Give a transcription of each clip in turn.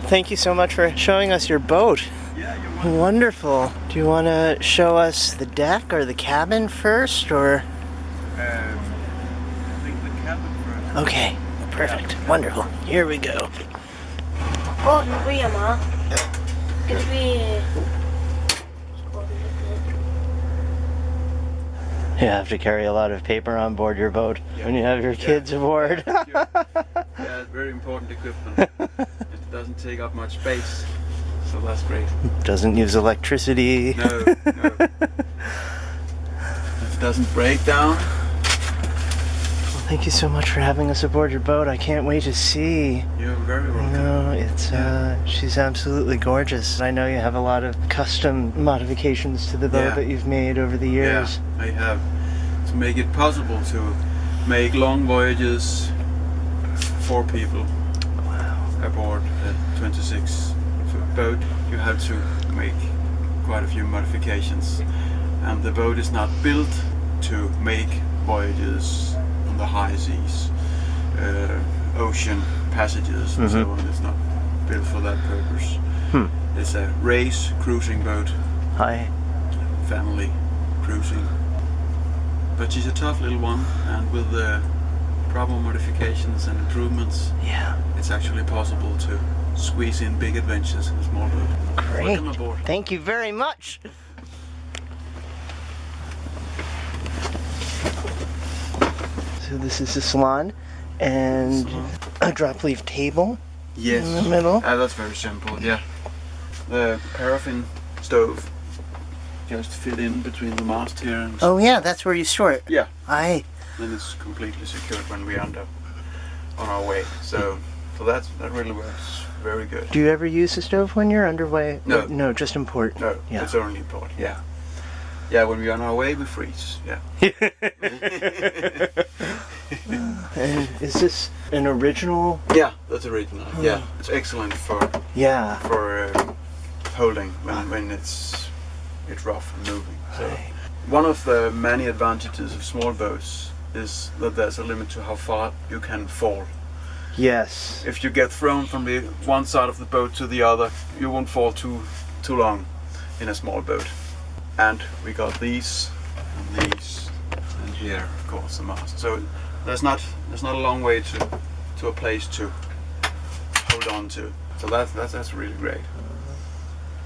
thank you so much for showing us your boat. Yeah, you're welcome. Wonderful. Do you want to show us the deck or the cabin first, or? I think the cabin first. Okay, perfect. Wonderful. Here we go. Nu börjar man. Ska vi... You have to carry a lot of paper on board your boat when you have your kids aboard. Yeah, it's very important equipment. It doesn't take up much space, so that's great. Doesn't use electricity. No. It doesn't break down. Well, thank you so much for having us aboard your boat. I can't wait to see. You're very welcome. No, it's she's absolutely gorgeous. I know you have a lot of custom modifications to the boat that you've made over the years. Yeah, I have. To make it possible to make long voyages for people aboard a 26-foot boat, you have to make quite a few modifications. And the boat is not built to make voyages on the high seas, ocean passages and so on. It's not built for that purpose. It's a race cruising boat. Hi. Family cruising. But she's a tough little one, and with the proper modifications and improvements, it's actually possible to squeeze in big adventures in a small boat. Great. Welcome aboard. Thank you very much. So this is the salon and a drop leaf table Yes. in the middle. That's very simple, yeah. The paraffin stove just fit in between the mast here. And Oh yeah, that's where you store it. yeah, Aye. then it's completely secured when we are on our way. So that really works very good. Do you ever use the stove when you're underway? No. No, just import. No, Yeah. it's only import. Yeah. Yeah, when we're on our way, we freeze. Yeah. And is this an original? Yeah, that's original. Yeah, it's excellent for Yeah. holding when it's rough and moving. So one of the many advantages of small boats is that there's a limit to how far you can fall. Yes. If you get thrown from the one side of the boat to the other, you won't fall too long in a small boat. And we got these and these, and here of course the mast. So there's not a long way to a place to hold on to. So that's really great.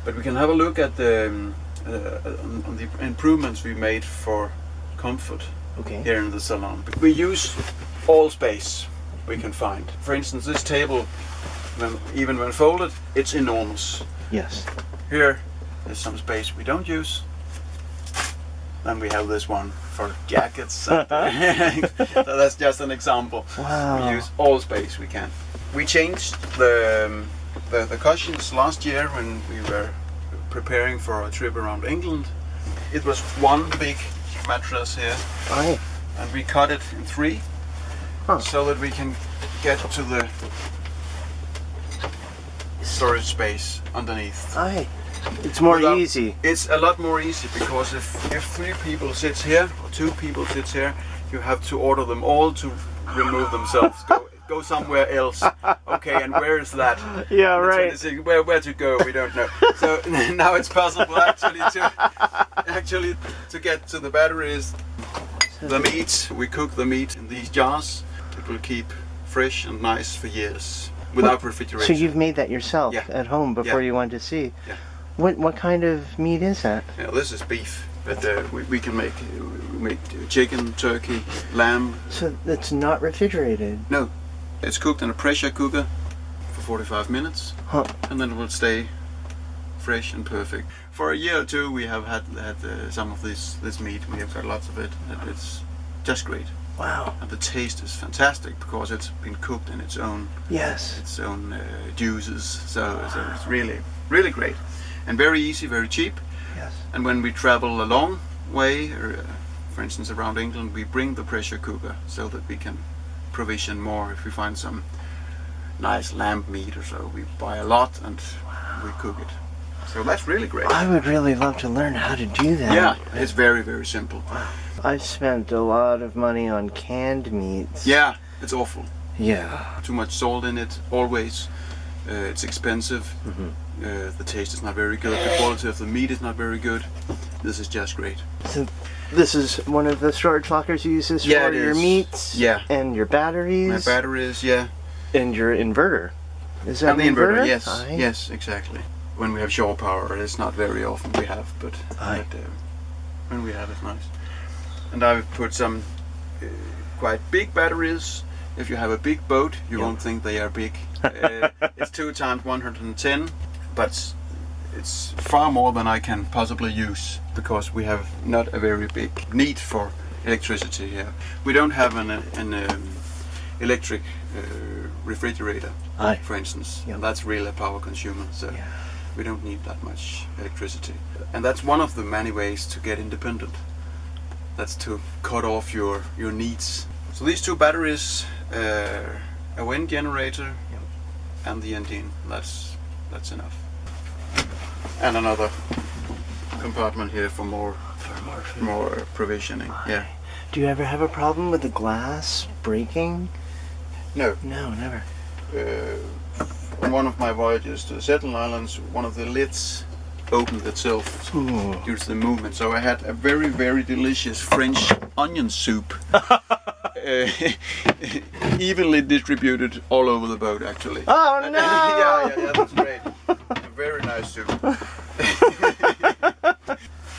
But we can have a look at the on the improvements we made for comfort here in the salon. We use all space we can find. For instance, this table, even when folded, it's enormous. Yes. Here is some space we don't use. Then we have this one for jackets. So that's just an example. Wow. We use all space we can. We changed the cushions last year when we were preparing for a trip around England. It was one big mattress here, Aye. and we cut it in three so that we can get to the storage space underneath. Aye. It's more Without- easy. It's a lot more easy because if three people sits here or two people sits here, you have to order them all to remove themselves. Go somewhere else. Okay, and where is that? Yeah, The right. 26 where to go? We don't know. So now it's possible actually to get to the batteries. The meat, we cook the meat in these jars. It will keep fresh and nice for years without refrigeration. So you've made that yourself Yeah. at home before Yeah. you went to sea. Yeah. What kind of meat is that? Yeah, this is beef, but we can make chicken, turkey, lamb. So it's not refrigerated. No, it's cooked in a pressure cooker for 45 minutes, and then it will stay fresh and perfect. For a year or two, we have had some of this meat. We have got lots of it, and it's just great. Wow. And the taste is fantastic because it's been cooked in its own Yes. juices. So it's really great, and very easy, very cheap. Yes. And when we travel a long way, for instance around England, we bring the pressure cooker so that we can provision more. If we find some nice lamb meat or so, we buy a lot and we cook it. So that's really great. I would really love to learn how to do that. Yeah, it's very, very simple. I've spent a lot of money on canned meats. Yeah, it's awful. Yeah. Too much salt in it, always. It's expensive. The taste is not very good. The quality of the meat is not very good. This is just great. So this is one of the storage lockers you use this Yeah, for it your is. meats. Yeah. And your batteries. My batteries, yeah. And your inverter. Is that And the an inverter, yes. Aye. Yes, exactly. When we have shore power, it's not very often we have, but Aye. when we have, it's nice. And I've put some quite big batteries. If you have a big boat, you Yeah. won't think they are big. It's 2 times 110, but it's far more than I can possibly use because we have not a very big need for electricity here. We don't have an electric refrigerator, Aye. for instance. Yeah. And that's really a power consumer, so Yeah. we don't need that much electricity. And that's one of the many ways to get independent. That's to cut off your needs. So these 2 batteries, a wind generator, and the engine. That's enough. And another compartment here for more provisioning. Yeah. Do you ever have a problem with the glass breaking? No. No, never. On one of my voyages to the Shetland Islands, one of the lids opened itself Ooh. due to the movement. So I had a very, very delicious French onion soup. Evenly distributed all over the boat, actually. Oh no! yeah, that's great. A very nice soup.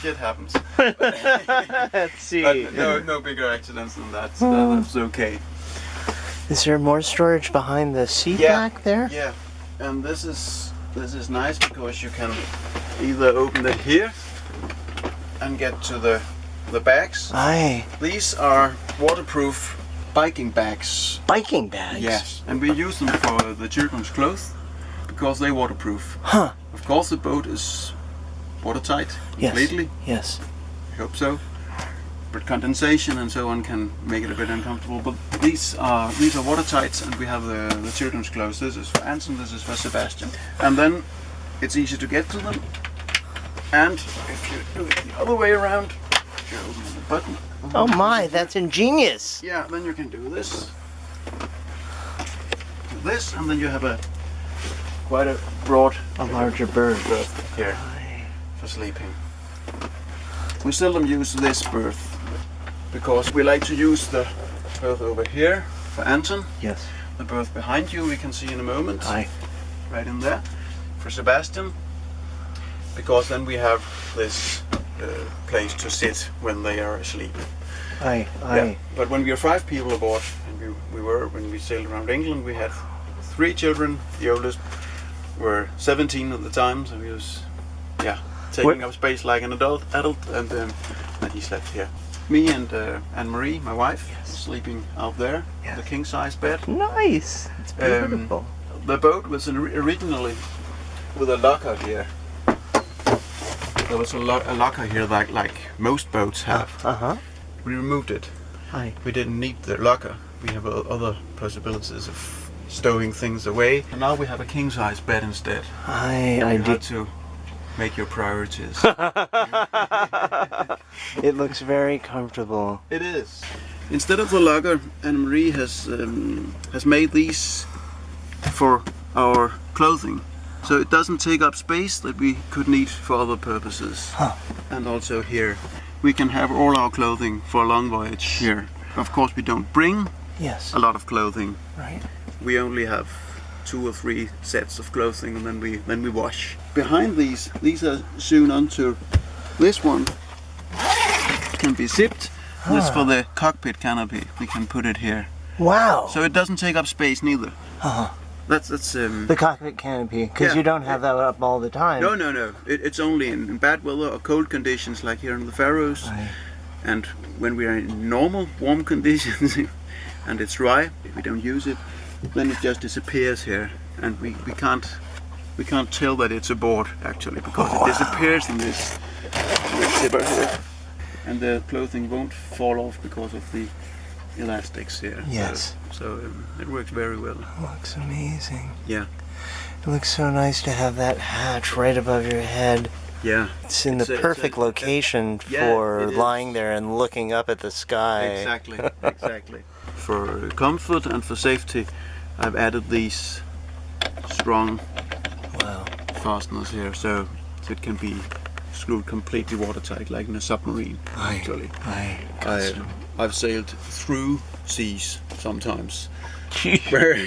Shit happens. Let's see. But no bigger accidents than that. So that's okay. Is there more storage behind the seat Yeah. back there? Yeah, and this is nice because you can either open it here and get to the bags. Aye. These are waterproof biking bags. Biking bags? Yes, and we use them for the children's clothes because they're waterproof. Huh. Of course, the boat is watertight Yes. completely. Yes. I hope so. But condensation and so on can make it a bit uncomfortable. But these are watertight, and we have the children's clothes. This is for Anton, this is for Sebastian. And then it's easy to get to them. And if you do it the other way around, you open the button. Oh my, that's ingenious. Yeah, then you can do this. This, and then you have quite a broad A larger berth. berth here Aye. for sleeping. We seldom use this berth because we like to use the berth over here for Anton. Yes. The berth behind you we can see in a moment. Aye. Right in there. For Sebastian, because then we have this place to sit when they are asleep. Aye. Aye. Yeah. But when we are 5 people aboard, and when we sailed around England, we had 3 children. The oldest were 17 at the time, so he was, taking up space like an adult, and he slept here. Me and Anne-Marie, my wife, sleeping out there, Yes. the king-size bed. Nice. It's beautiful. The boat was originally with a locker here. There was a locker here like most boats have. Uh-huh. We removed it. Aye. We didn't need the locker. We have other possibilities of stowing things away. And now we have a king-size bed instead. I You did. have to make your priorities. It looks very comfortable. It is. Instead of the locker, Anne-Marie has made these for our clothing. So it doesn't take up space that we could need for other purposes. Huh. And also here, we can have all our clothing for a long voyage here. Of course, we don't bring Yes. a lot of clothing. Right. We only have 2 or 3 sets of clothing, and then we wash. Behind these are sewn onto this one. It can be zipped. This for the cockpit canopy. We can put it here, Wow. so it doesn't take up space neither. Uh-huh. That's The cockpit canopy, because Yeah. you don't have that up all the time. no. It's only in bad weather or cold conditions, like here in the Faroes, Aye. and when we are in normal warm conditions and it's dry, if we don't use it, then it just disappears here, and we can't tell that it's aboard actually because it disappears in this zipper here, and the clothing won't fall off because of the elastics here. Yes. So it works very well. Looks amazing. Yeah. It looks so nice to have that hatch right above your head. Yeah. It's in It's the a- perfect location yeah, for it is. lying there and looking up at the sky. Exactly. Exactly. For comfort and for safety, I've added these strong Wow. fasteners here, so it can be screwed completely watertight, like in a submarine. Actually, I've sailed through seas sometimes, where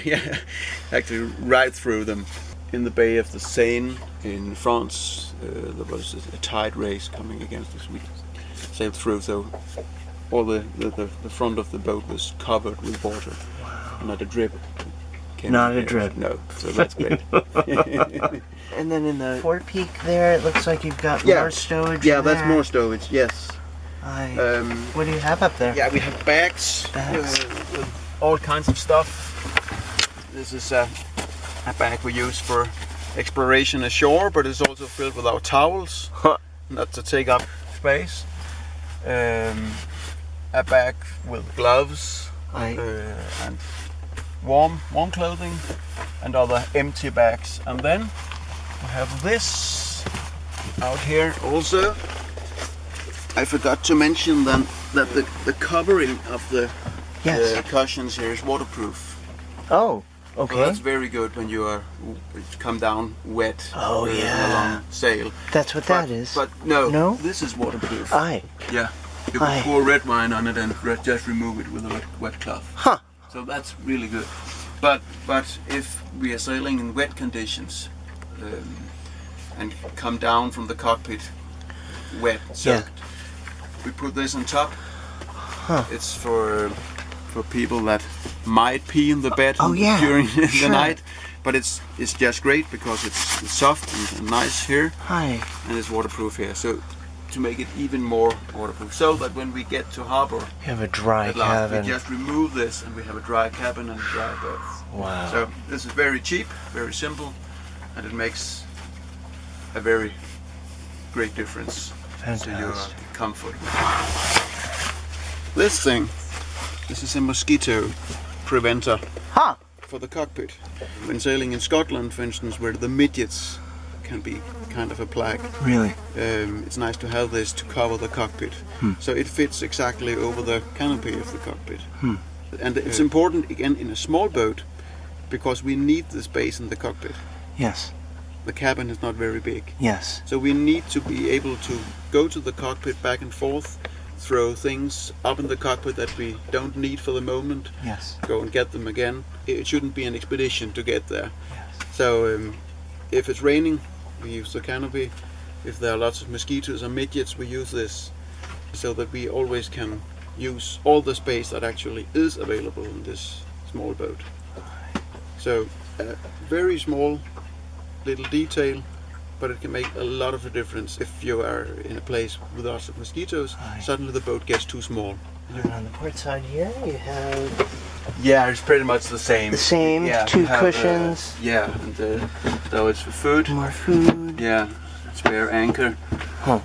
actually right through them. In the Bay of the Seine in France, there was a tide race coming against us. We sailed through, so all the front of the boat was covered with water. Wow. Not a drip. Not a drip. No, so that's great. And then in the forepeak there, it looks like you've got Yeah. more stowage. Yeah, there. that's more stowage. Yes. What do you have up there? Yeah, we have bags, Bags. With all kinds of stuff. This is a bag we use for exploration ashore, but it's also filled with our towels, not to take up space. A bag with gloves and warm clothing, and other empty bags. And then we have this out here also. I forgot to mention then that the covering of the cushions here is waterproof. Oh, okay. So that's very good when you come down wet. Oh, on yeah. a long sail. That's what that is. But no, No? this is waterproof. Aye. Yeah, you Aye. can pour red wine on it and just remove it with a wet cloth. Huh. So that's really good. But if we are sailing in wet conditions and come down from the cockpit wet, soaked, we put this on top. Huh. It's for people that might pee in the bed Oh, yeah. during the Sure. night. But it's just great because it's soft and nice here, Aye. and it's waterproof here. So to make it even more waterproof, so that when we get to harbor You have a dry at last, cabin. we just remove this and we have a dry cabin and a dry berth. Wow. So this is very cheap, very simple, and it makes a very great difference to your Fantastic. comfort. This thing, this is a mosquito preventer Huh. for the cockpit. When sailing in Scotland, for instance, where the midgets can be kind of a plague, Really? it's nice to have this to cover the cockpit. So it fits exactly over the canopy of the cockpit. And it's important again in a small boat because we need the space in the cockpit. Yes. The cabin is not very big. Yes. So we need to be able to go to the cockpit back and forth, throw things up in the cockpit that we don't need for the moment, Yes. go and get them again. It shouldn't be an expedition to get there. Yes. So if it's raining, we use the canopy. If there are lots of mosquitoes or midgets, we use this, so that we always can use all the space that actually is available in this small boat. So very small little detail, but it can make a lot of a difference. If you are in a place with lots of mosquitoes, Aye. suddenly the boat gets too small. And on the port side here, you have Yeah, it's pretty much the same. the same Yeah, two you have, cushions, Yeah, and so it's for food. more food. Yeah, spare anchor. Huh.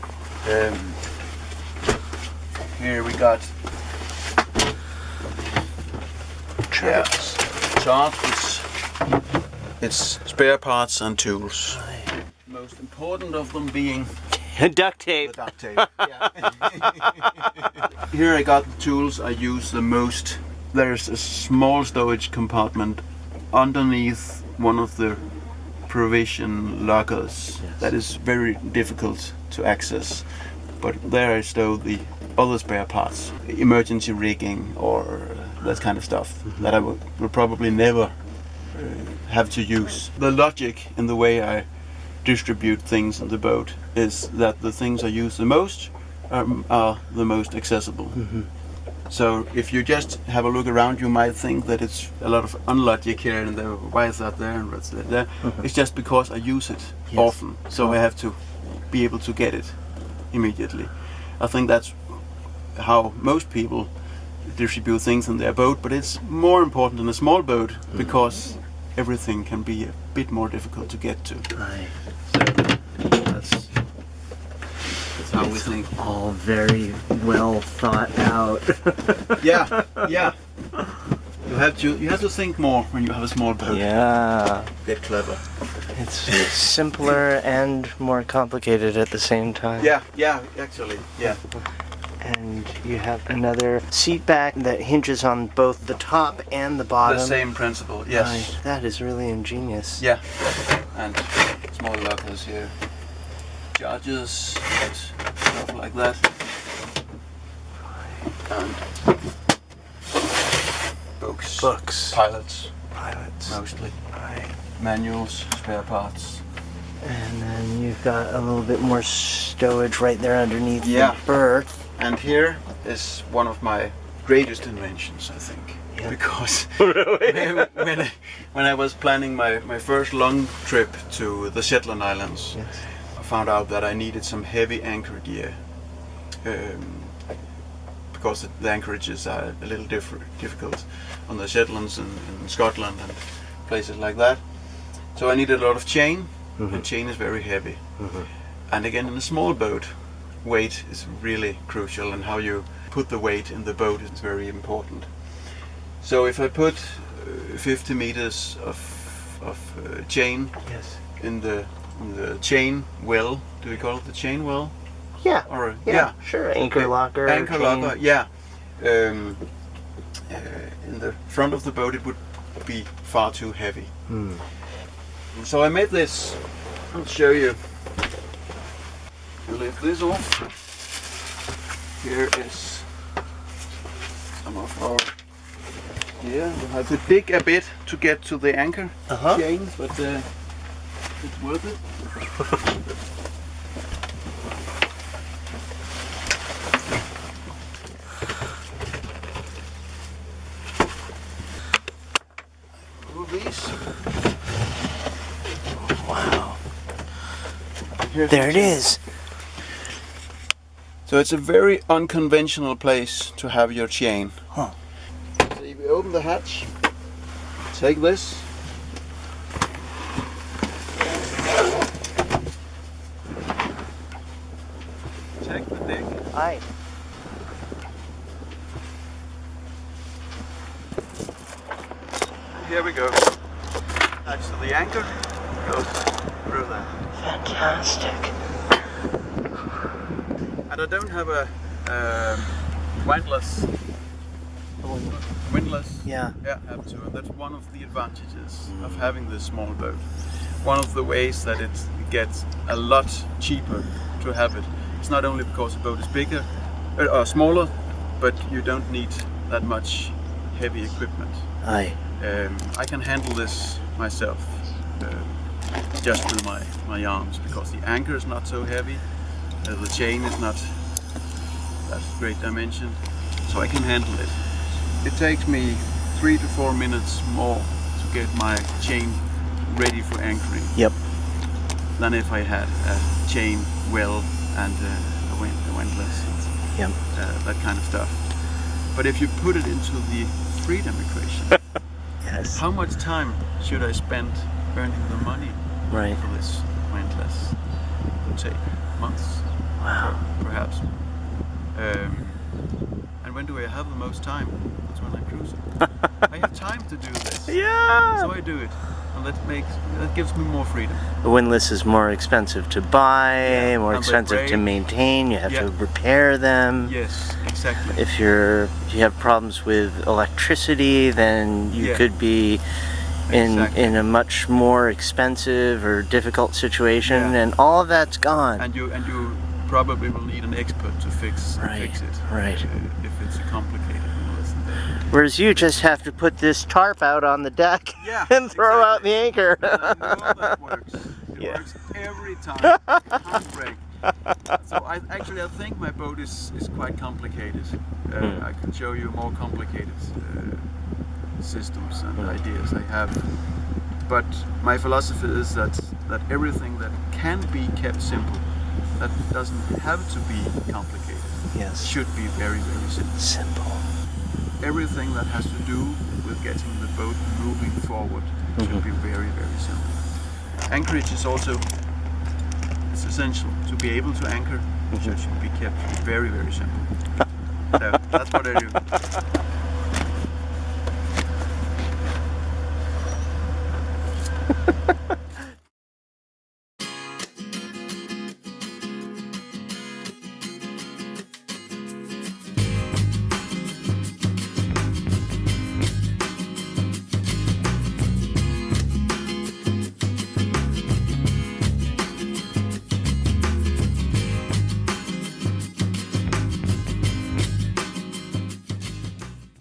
Here we got Charts. charts. It's spare parts and tools. Aye. Most important of them being Duct tape. the duct tape. Here I got the tools I use the most. There's a small stowage compartment underneath one of the provision lockers that is very difficult to access. But there I stow the other spare parts, emergency rigging or that kind of stuff that I will probably never have to use. The logic in the way I distribute things in the boat is that the things I use the most are the most accessible. So if you just have a look around, you might think that it's a lot of unlogic here and there. Why is that there and what's that there? It's just because I use it often, so I have to be able to get it immediately. I think that's how most people distribute things in their boat, but it's more important in a small boat because everything can be a bit more difficult to get to. Aye. So that's how we think. All very well thought out. Yeah. You have to think more when you have a small boat. Yeah. Get clever. It's simpler and more complicated at the same time. Yeah, actually, yeah. And you have another seat back that hinges on both the top and the bottom. The same principle, yes. Right. That is really ingenious. Yeah, and small lockers here. Chargers, and stuff like that. And books. Pilots, mostly. Right. Manuals, spare parts. And then you've got a little bit more stowage right there underneath Yeah. the berth. And here is one of my greatest inventions, I think. Yeah. Because Really? when I was planning my first long trip to the Shetland Islands, Yes. I found out that I needed some heavy anchor gear. Because the anchorages are a little difficult on the Shetlands and in Scotland and places like that. So I needed a lot of chain, and chain is very heavy. And again, in a small boat, weight is really crucial, and how you put the weight in the boat is very important. So if I put 50 meters of chain Yes. in the chain well, do we call it the chain well? Yeah. Or Yeah. Sure. Anchor locker. Anchor chain. locker, yeah. In the front of the boat, it would be far too heavy. So I made this. I'll show you. You lift this off. Here is some of our. Yeah, you have to dig a bit to get to the anchor chain, but it's worth it. These. Wow. Here's There the it chain. is. So it's a very unconventional place to have your chain. Huh. So if you open the hatch, take this. Take the dig. Aye. Here we go. Attach to the anchor. Goes through there. Fantastic. And I don't have a windlass. Yeah. Yeah, have to. And that's one of the advantages of having this small boat. One of the ways that it gets a lot cheaper to have it. It's not only because the boat is bigger or smaller, but you don't need that much heavy equipment. Aye. I can handle this myself, just with my arms, because the anchor is not so heavy, the chain is not that great dimension, so I can handle it. It takes me 3 to 4 minutes more to get my chain ready for anchoring Yep. than if I had a chain well and a windlass, Yep. that kind of stuff. But if you put it into the freedom equation, Yes. how much time should I spend earning the money Right. for this windlass? It would take months, Wow. perhaps. And when do I have the most time? That's when I'm cruising. I have time to do this, Yeah. so I do it, and that gives me more freedom. The windlass is more expensive to buy, Yeah, more and they expensive to break. maintain. You have to Yeah. repair them. Yes, exactly. If you have problems with electricity, then you Yeah. could be in Exactly. in a much more expensive or difficult situation, Yeah. and all of that's gone. And you probably will need an expert to fix Right, it. right. If it's a complicated windlass. Whereas you just have to put this tarp out on the deck Yeah, and throw out the exactly. anchor. And I know that works. It Yeah. works every time. Can't break. So I think my boat is quite complicated. I can show you more complicated systems and ideas I have. But my philosophy is that everything that can be kept simple, that doesn't have to be complicated, Yes. should be very, very simple. Simple. Everything that has to do with getting the boat moving forward should be very, very simple. Anchorage is also essential. To be able to anchor, it should be kept very, very simple. So that's what I do.